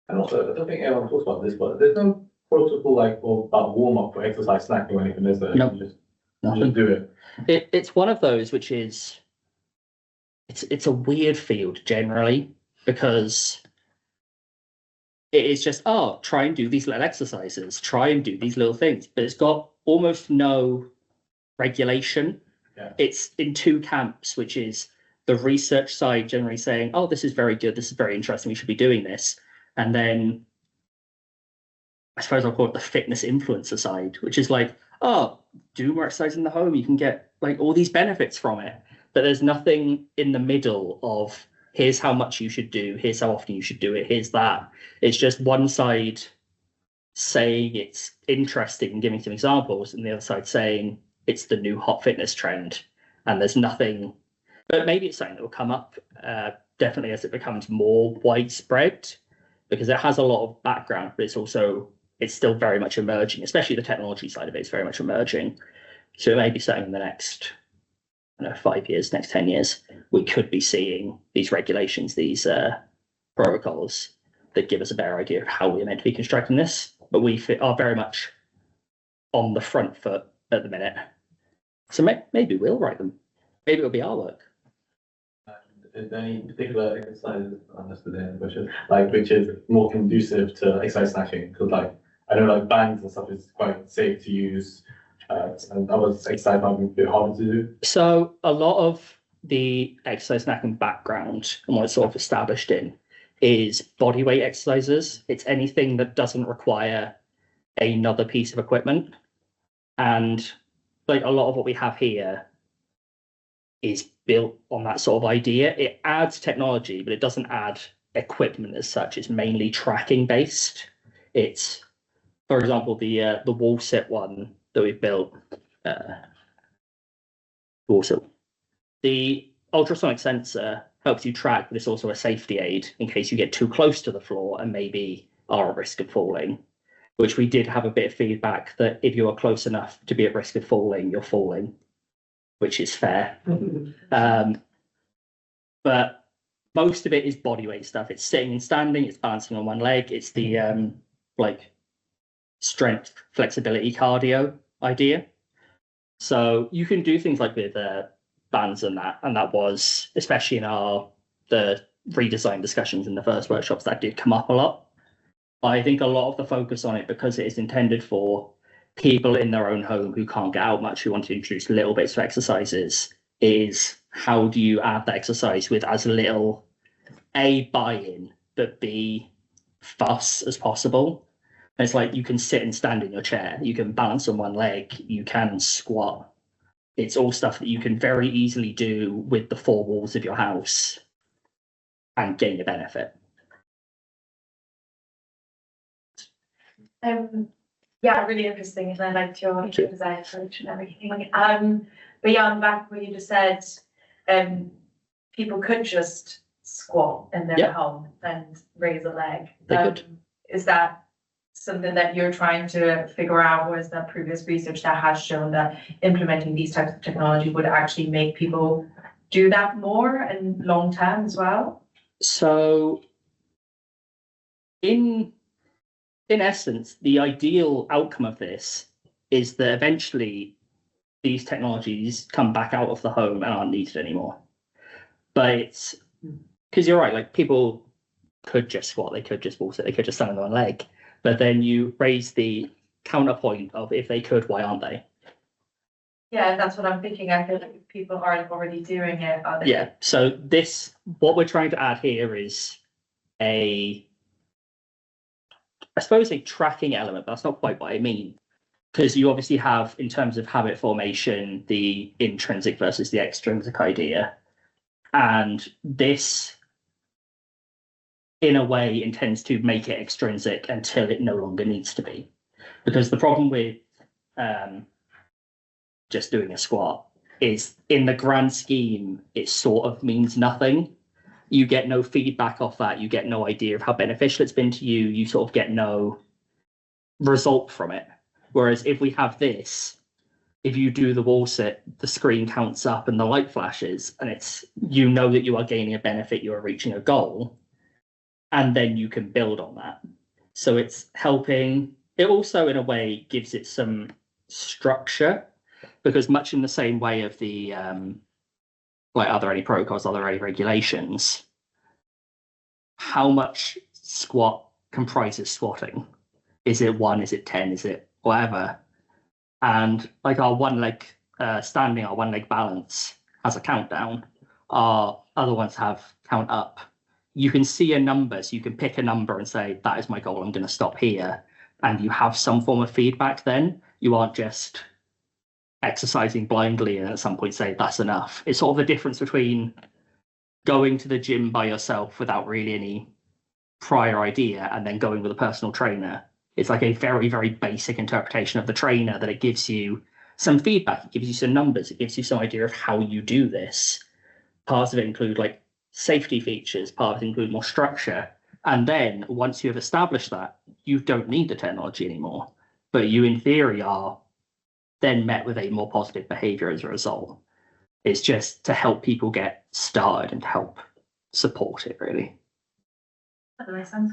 And also, I don't think anyone talks about this, but there's no protocol like or about warm up for exercise snacking or anything, is there? No, You just nothing. do it. It's one of those which is it's a weird field generally, because it is just, oh, try and do these little exercises, try and do these little things, but it's got almost no regulation. Yeah. It's in two camps, which is the research side generally saying, oh, this is very good, this is very interesting, we should be doing this. And then I suppose I'll call it the fitness influencer side, which is like, oh, do more exercise in the home, you can get like all these benefits from it. But there's nothing in the middle of here's how much you should do, here's how often you should do it, here's that. It's just one side saying it's interesting and giving some examples, and the other side saying it's the new hot fitness trend. And there's nothing, but maybe it's something that will come up definitely as it becomes more widespread, because it has a lot of background, but it's still very much emerging, especially the technology side of it is very much emerging. So it may be something in the next 5 years, next 10 years, we could be seeing these regulations, these protocols that give us a better idea of how we're meant to be constructing this. But we are very much on the front foot at the minute. So maybe we'll write them. Maybe it'll be our work. Is there any particular exercise, which is more conducive to exercise snatching? Because I know bands and stuff is quite safe to use, and other exercise might be a bit harder to do. So a lot of the exercise snacking background and what it's sort of established in is body weight exercises. It's anything that doesn't require another piece of equipment, and a lot of what we have here is built on that sort of idea. It adds technology, but it doesn't add equipment as such. It's mainly tracking based. It's, for example, the wall sit one that we've built. Also, the ultrasonic sensor helps you track, but it's also a safety aid in case you get too close to the floor and maybe are at risk of falling. Which we did have a bit of feedback that if you are close enough to be at risk of falling, you're falling, which is fair. But most of it is body weight stuff. It's sitting and standing, it's balancing on one leg, it's the strength, flexibility, cardio idea. So you can do things like with bands and that was, especially in the redesign discussions in the first workshops, that did come up a lot. I think a lot of the focus on it, because it is intended for people in their own home who can't get out much, who want to introduce little bits of exercises, is how do you add that exercise with as little A, buy-in, but B, fuss as possible. And it's you can sit and stand in your chair, you can balance on one leg, you can squat. It's all stuff that you can very easily do with the four walls of your house and gain a benefit. Yeah, really interesting, and I liked your design approach and everything. But yeah, on the back of what you just said, people could just squat in their home and raise a leg. They could. Is that something that you're trying to figure out, or is there previous research that has shown that implementing these types of technology would actually make people do that more and long term as well? So in essence, the ideal outcome of this is that eventually these technologies come back out of the home and aren't needed anymore. But it's because you're right, people could just squat, they could just wall sit, they could just stand on one leg. But then you raise the counterpoint of if they could, why aren't they? Yeah, that's what I'm thinking. I feel like if people aren't already doing it, are they? Yeah. So what we're trying to add here is I suppose a tracking element, but that's not quite what I mean. Because you obviously have, in terms of habit formation, the intrinsic versus the extrinsic idea. And this, in a way, intends to make it extrinsic until it no longer needs to be. Because the problem with just doing a squat is, in the grand scheme, it sort of means nothing. you get no feedback off that. You get no idea of how beneficial it's been to you. You sort of get no result from it. Whereas if we have this, if you do the wall sit, the screen counts up and the light flashes, and it's, you know that you are gaining a benefit, you are reaching a goal, and then you can build on that. So it's helping. It also, in a way, gives it some structure, because much in the same way of the like, are there any protocols, are there any regulations? How much squat comprises squatting? Is it 1? Is it 10? Is it whatever? And like our one leg standing, our one leg balance has a countdown. Our other ones have count up. You can see a number, so you can pick a number and say, that is my goal, I'm going to stop here. And you have some form of feedback then. You aren't just exercising blindly and at some point say, that's enough. It's sort of the difference between going to the gym by yourself without really any prior idea and then going with a personal trainer. It's like a very, very basic interpretation of the trainer, that it gives you some feedback, it gives you some numbers, it gives you some idea of how you do this. Parts of it include like safety features, parts of it include more structure. And then once you have established that, you don't need the technology anymore. But you, in theory, are then met with a more positive behavior as a result. It's just to help people get started and help support it, really. That makes sense.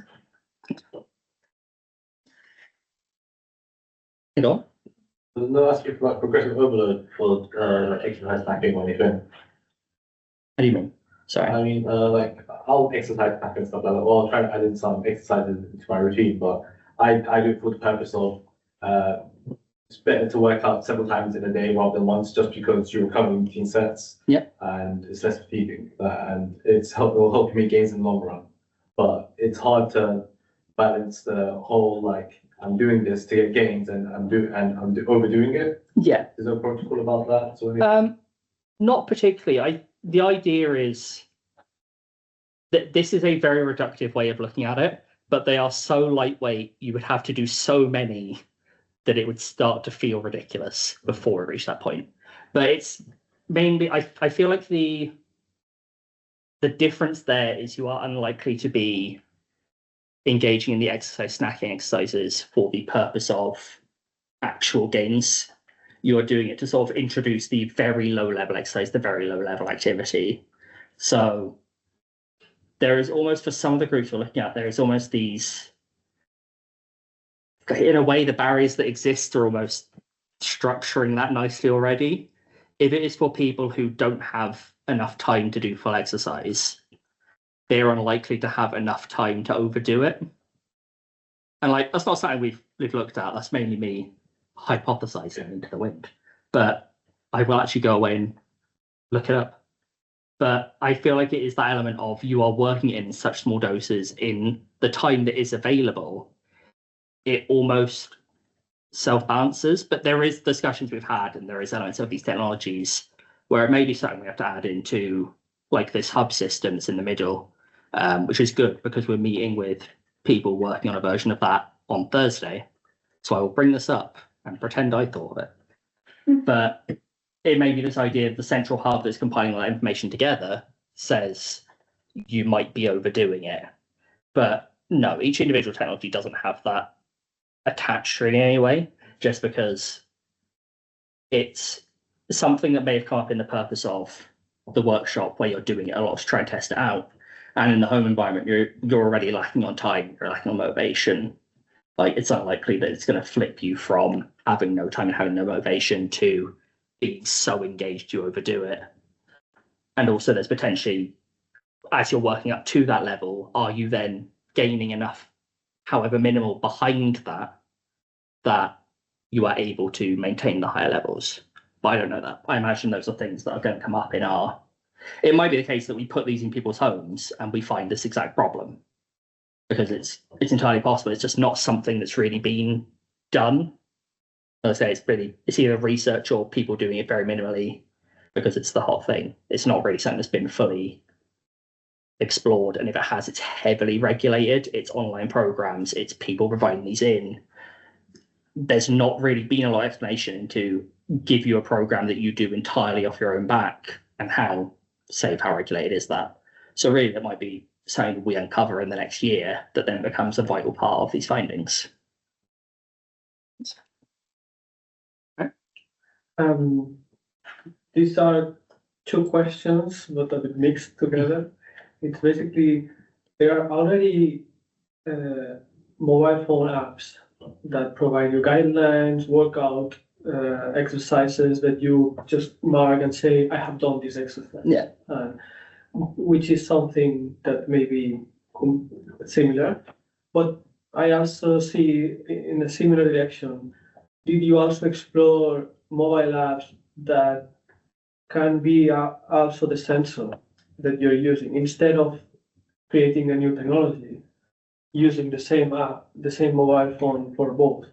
You know? There's no aspect about progressive overload for exercise snacking or anything. What do you mean? Sorry. I mean, like, I'll exercise snack and stuff like that. Well, I'll try to add in some exercises into my routine, but I do it for the purpose of it's better to work out several times in a day rather than once, just because you're recovering between sets. Yeah. And it's less fatiguing, and it will help you make gains in the long run. But it's hard to balance the whole, like, I'm doing this to get gains and I'm overdoing it. Yeah. Is there a protocol about that? So not particularly. The idea is that this is a very reductive way of looking at it, but they are so lightweight, you would have to do so many that it would start to feel ridiculous before it reached that point. But it's mainly, I feel like the difference there is you are unlikely to be engaging in the exercise snacking exercises for the purpose of actual gains. You're doing it to sort of introduce the very low level exercise, the very low level activity. So there is almost, for some of the groups we're looking at, there is almost these, in a way, the barriers that exist are almost structuring that nicely already. If it is for people who don't have enough time to do full exercise, they're unlikely to have enough time to overdo it. And like, that's not something we've looked at. That's mainly me hypothesizing into the wind. But I will actually go away and look it up. But I feel like it is that element of you are working in such small doses in the time that is available. It almost self-balances, but there is discussions we've had, and there is elements of these technologies where it may be something we have to add into, like this hub system that's in the middle, which is good because we're meeting with people working on a version of that on Thursday. So I will bring this up and pretend I thought of it. But it may be this idea of the central hub that's compiling all that information together says you might be overdoing it. But no, each individual technology doesn't have that attached to it in any way, just because it's something that may have come up in the purpose of the workshop where you're doing it a lot to try and test it out. And in the home environment, you're already lacking on time, you're lacking on motivation. Like, it's unlikely that it's going to flip you from having no time and having no motivation to being so engaged you overdo it. And also there's potentially, as you're working up to that level, are you then gaining enough, however minimal, behind that you are able to maintain the higher levels? But I don't know that. I imagine those are things that are going to come up in our... It might be the case that we put these in people's homes and we find this exact problem, because it's entirely possible. It's just not something that's really been done. As I say, it's either research or people doing it very minimally because it's the hot thing. It's not really something that's been fully explored, and if it has, it's heavily regulated. It's online programs, it's people providing these in. There's not really been a lot of explanation to give you a program that you do entirely off your own back, and how safe, how regulated is that. So really, that might be something we uncover in the next year that then becomes a vital part of these findings. These are two questions, but a bit mixed together. It's basically, there are already mobile phone apps that provide you guidelines, workout exercises that you just mark and say, I have done this exercise. Yeah. Which is something that may be similar. But I also see in a similar direction, did you also explore mobile apps that can be also the sensor that you're using instead of creating a new technology, using the same app, the same mobile phone for both,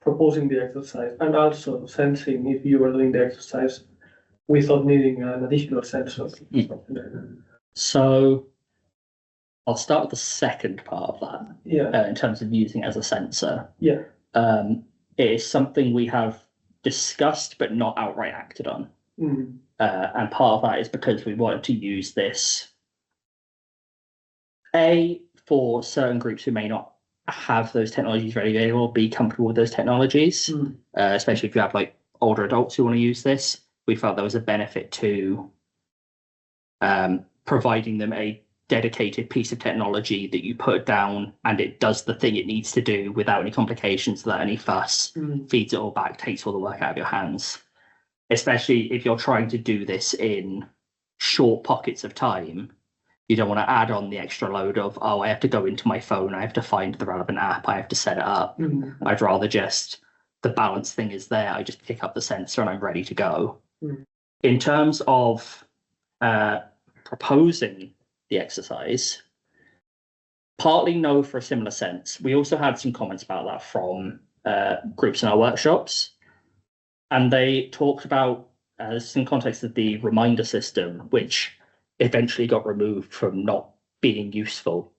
proposing the exercise and also sensing if you are doing the exercise without needing an additional sensor. So I'll start with the second part of that. Yeah. In terms of using it as a sensor. Yeah. It is something we have discussed but not outright acted on. Mm. And part of that is because we wanted to use this for certain groups who may not have those technologies ready available, be comfortable with those technologies, especially if you have like older adults who want to use this. We felt there was a benefit to providing them a dedicated piece of technology that you put down and it does the thing it needs to do without any complications, without any fuss, feeds it all back, takes all the work out of your hands. Especially if you're trying to do this in short pockets of time, you don't want to add on the extra load of, oh, I have to go into my phone, I have to find the relevant app, I have to set it up. I'd rather just, the balance thing is there, I just pick up the sensor and I'm ready to go. In terms of proposing the exercise, partly no for a similar sense. We also had some comments about that from groups in our workshops. And they talked about some context of the reminder system, which eventually got removed from not being useful.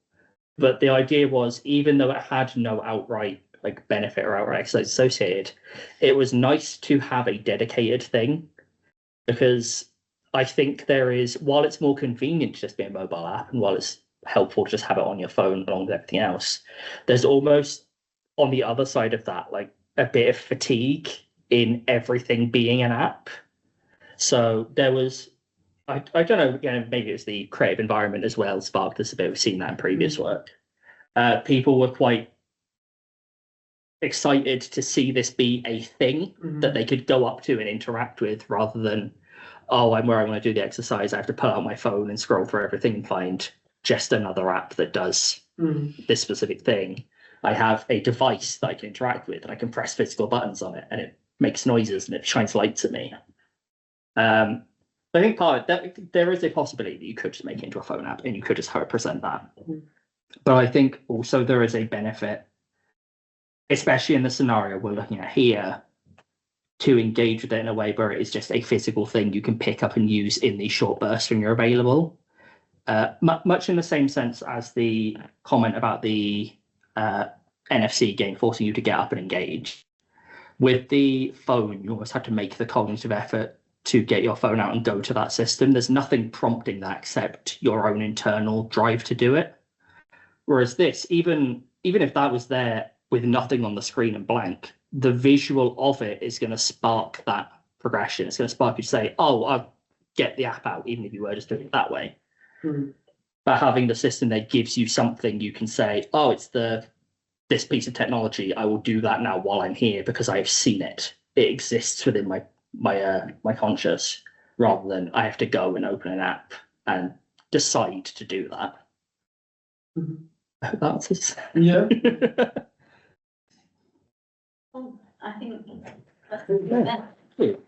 But the idea was, even though it had no outright like benefit or outright exercise associated, it was nice to have a dedicated thing, because I think there is, while it's more convenient to just be a mobile app, and while it's helpful to just have it on your phone along with everything else, there's almost on the other side of that, like a bit of fatigue in everything being an app. So there was, I don't know, again, maybe it's the creative environment as well, sparked this a bit. We've seen that in previous work. People were quite excited to see this be a thing that they could go up to and interact with, rather than, oh, I'm where I want to do the exercise, I have to pull out my phone and scroll through everything and find just another app that does this specific thing. I have a device that I can interact with and I can press physical buttons on it and it makes noises and it shines lights at me. I think part of that, there is a possibility that you could just make it into a phone app and you could just represent that. But I think also there is a benefit, especially in the scenario we're looking at here, to engage with it in a way where it is just a physical thing you can pick up and use in these short bursts when you're available. Much in the same sense as the comment about the NFC game forcing you to get up and engage. With the phone, you almost have to make the cognitive effort to get your phone out and go to that system. There's nothing prompting that except your own internal drive to do it. Whereas this, even if that was there with nothing on the screen and blank, the visual of it is going to spark that progression. It's going to spark you to say, oh, I'll get the app out, even if you were just doing it that way. But having the system there gives you something you can say, oh, it's this piece of technology. I will do that now while I'm here because I've seen it. It exists within my conscious, rather than I have to go and open an app and decide to do that. I hope that answers. Yeah. I think that's good.